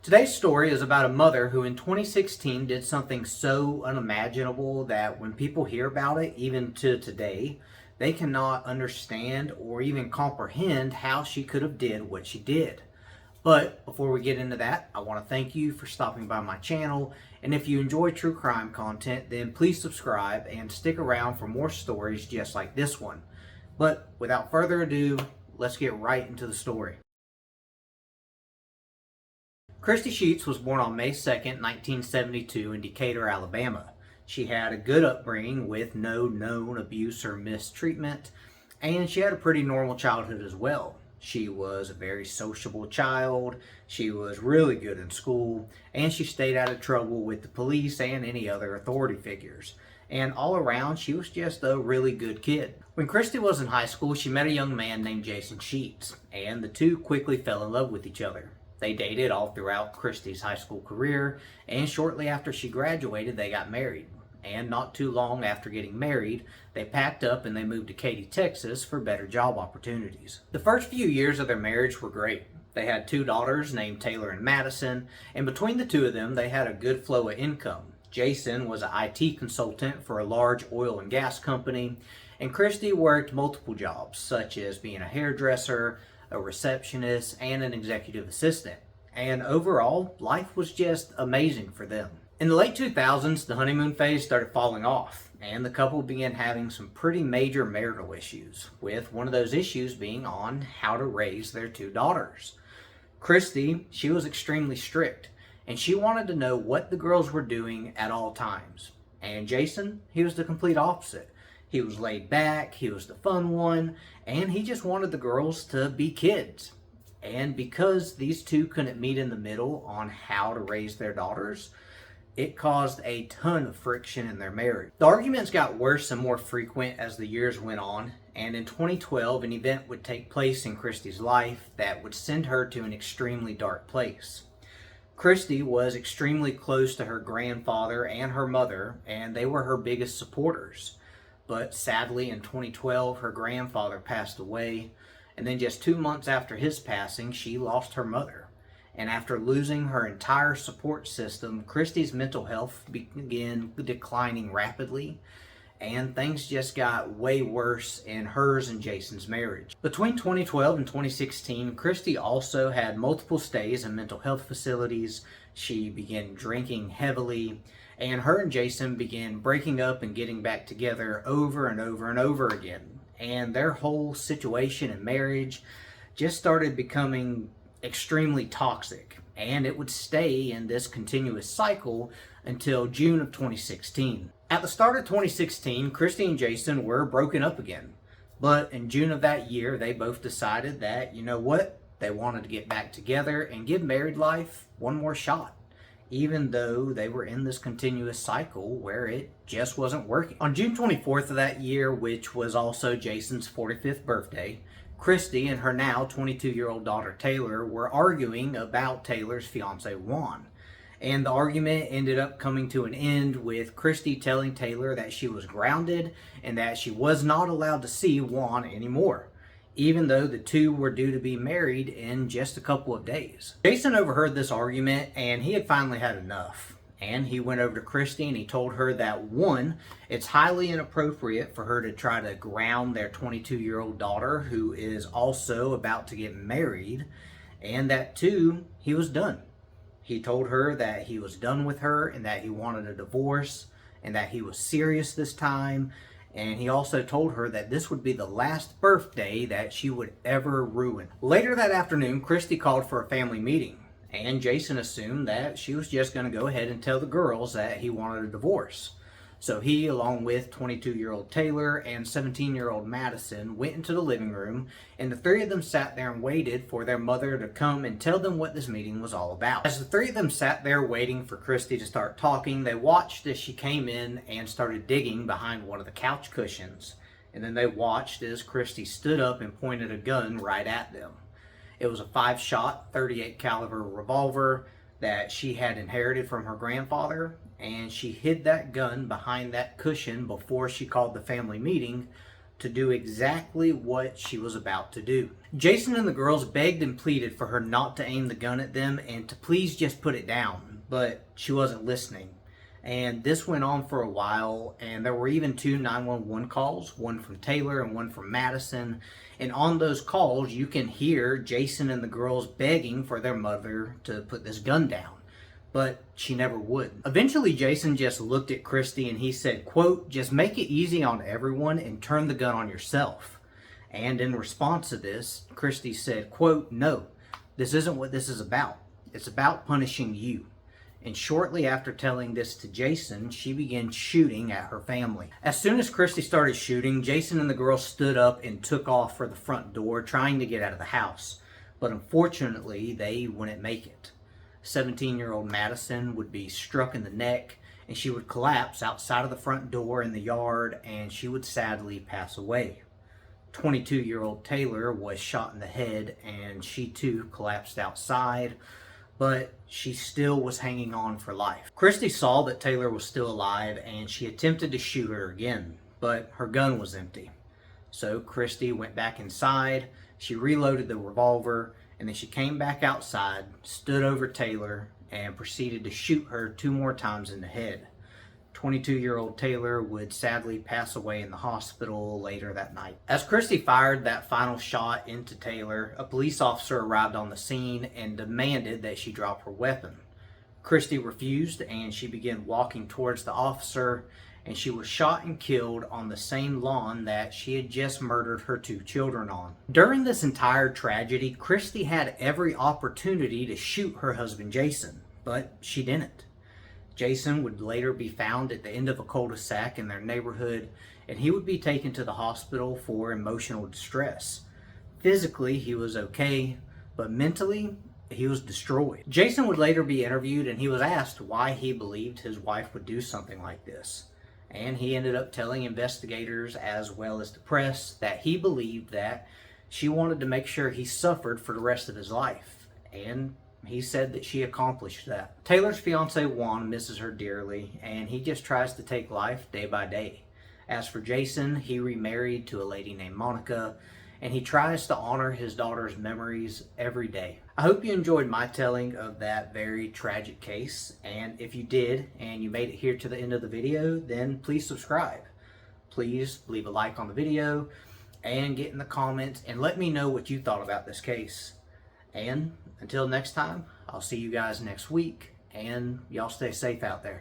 Today's story is about a mother who in 2016 did something so unimaginable that when people hear about it, even to today, they cannot understand or even comprehend how she could have did what she did. But before we get into that, I want to thank you for stopping by my channel. And if you enjoy true crime content, then please subscribe and stick around for more stories just like this one. But without further ado, let's get right into the story. Christy Sheats was born on May 2nd, 1972 in Decatur, Alabama. She had a good upbringing with no known abuse or mistreatment, and she had a pretty normal childhood as well. She was a very sociable child, she was really good in school, and she stayed out of trouble with the police and any other authority figures. And all around, she was just a really good kid. When Christy was in high school, she met a young man named Jason Sheats, and the two quickly fell in love with each other. They dated all throughout Christy's high school career, and shortly after she graduated, they got married. And not too long after getting married, they packed up and they moved to Katy, Texas for better job opportunities. The first few years of their marriage were great. They had two daughters named Taylor and Madison, and between the two of them, they had a good flow of income. Jason was an IT consultant for a large oil and gas company, and Christy worked multiple jobs, such as being a hairdresser, a receptionist, and an executive assistant. And overall, life was just amazing for them. In the late 2000s, the honeymoon phase started falling off, and the couple began having some pretty major marital issues, with one of those issues being on how to raise their two daughters. Christy, she was extremely strict, and she wanted to know what the girls were doing at all times. And Jason, he was the complete opposite. He was laid back, he was the fun one, and he just wanted the girls to be kids. And because these two couldn't meet in the middle on how to raise their daughters, it caused a ton of friction in their marriage. The arguments got worse and more frequent as the years went on, and in 2012 an event would take place in Christy's life that would send her to an extremely dark place. Christy was extremely close to her grandfather and her mother, and they were her biggest supporters. But sadly, in 2012, her grandfather passed away, and then just 2 months after his passing, she lost her mother. And after losing her entire support system, Christy's mental health began declining rapidly, and things just got way worse in hers and Jason's marriage. Between 2012 and 2016, Christy also had multiple stays in mental health facilities. She began drinking heavily, and her and Jason began breaking up and getting back together over and over and over again. And their whole situation and marriage just started becoming extremely toxic, and it would stay in this continuous cycle until June of 2016. At the start of 2016, Christy and Jason were broken up again, but in June of that year, they both decided that, you know what, they wanted to get back together and give married life one more shot, even though they were in this continuous cycle where it just wasn't working. On June 24th of that year, which was also Jason's 45th birthday, Christy and her now 22-year-old daughter Taylor were arguing about Taylor's fiance Juan. And the argument ended up coming to an end with Christy telling Taylor that she was grounded and that she was not allowed to see Juan anymore, even though the two were due to be married in just a couple of days. Jason overheard this argument, and he had finally had enough. And he went over to Christy and he told her that, one, it's highly inappropriate for her to try to ground their 22-year-old daughter, who is also about to get married, and that two, he was done. He told her that he was done with her and that he wanted a divorce and that he was serious this time. And he also told her that this would be the last birthday that she would ever ruin. Later that afternoon, Christy called for a family meeting, and Jason assumed that she was just going to go ahead and tell the girls that he wanted a divorce. So he, along with 22-year-old Taylor and 17-year-old Madison, went into the living room, and the three of them sat there and waited for their mother to come and tell them what this meeting was all about. As the three of them sat there waiting for Christy to start talking, they watched as she came in and started digging behind one of the couch cushions. And then they watched as Christy stood up and pointed a gun right at them. It was a 5-shot, .38 caliber revolver that she had inherited from her grandfather, and she hid that gun behind that cushion before she called the family meeting to do exactly what she was about to do. Jason and the girls begged and pleaded for her not to aim the gun at them and to please just put it down, but she wasn't listening. And this went on for a while, and there were even 2 911 calls, one from Taylor and one from Madison. And on those calls, you can hear Jason and the girls begging for their mother to put this gun down, but she never would. Eventually, Jason just looked at Christy and he said, quote, "Just make it easy on everyone and turn the gun on yourself." And in response to this, Christy said, quote, "No, this isn't what this is about. It's about punishing you." And shortly after telling this to Jason, she began shooting at her family. As soon as Christy started shooting, Jason and the girls stood up and took off for the front door, trying to get out of the house. But unfortunately, they wouldn't make it. 17-year-old Madison would be struck in the neck, and she would collapse outside of the front door in the yard, and she would sadly pass away. 22-year-old Taylor was shot in the head, and she too collapsed outside, but she still was hanging on for life. Christy saw that Taylor was still alive, and she attempted to shoot her again, but her gun was empty. So Christy went back inside, she reloaded the revolver, and then she came back outside, stood over Taylor, and proceeded to shoot her 2 more times in the head. 22-year-old Taylor would sadly pass away in the hospital later that night. As Christy fired that final shot into Taylor, a police officer arrived on the scene and demanded that she drop her weapon. Christy refused, and she began walking towards the officer, and she was shot and killed on the same lawn that she had just murdered her 2 children on. During this entire tragedy, Christy had every opportunity to shoot her husband Jason, but she didn't. Jason would later be found at the end of a cul-de-sac in their neighborhood, and he would be taken to the hospital for emotional distress. Physically, he was okay, but mentally, he was destroyed. Jason would later be interviewed, and he was asked why he believed his wife would do something like this. And he ended up telling investigators as well as the press that he believed that she wanted to make sure he suffered for the rest of his life. And he said that she accomplished that. Taylor's fiance Juan misses her dearly, and he just tries to take life day by day. As for Jason, he remarried to a lady named Monica, and he tries to honor his daughter's memories every day. I hope you enjoyed my telling of that very tragic case, and if you did and you made it here to the end of the video, then please subscribe. Please leave a like on the video and get in the comments and let me know what you thought about this case. And until next time, I'll see you guys next week, and y'all stay safe out there.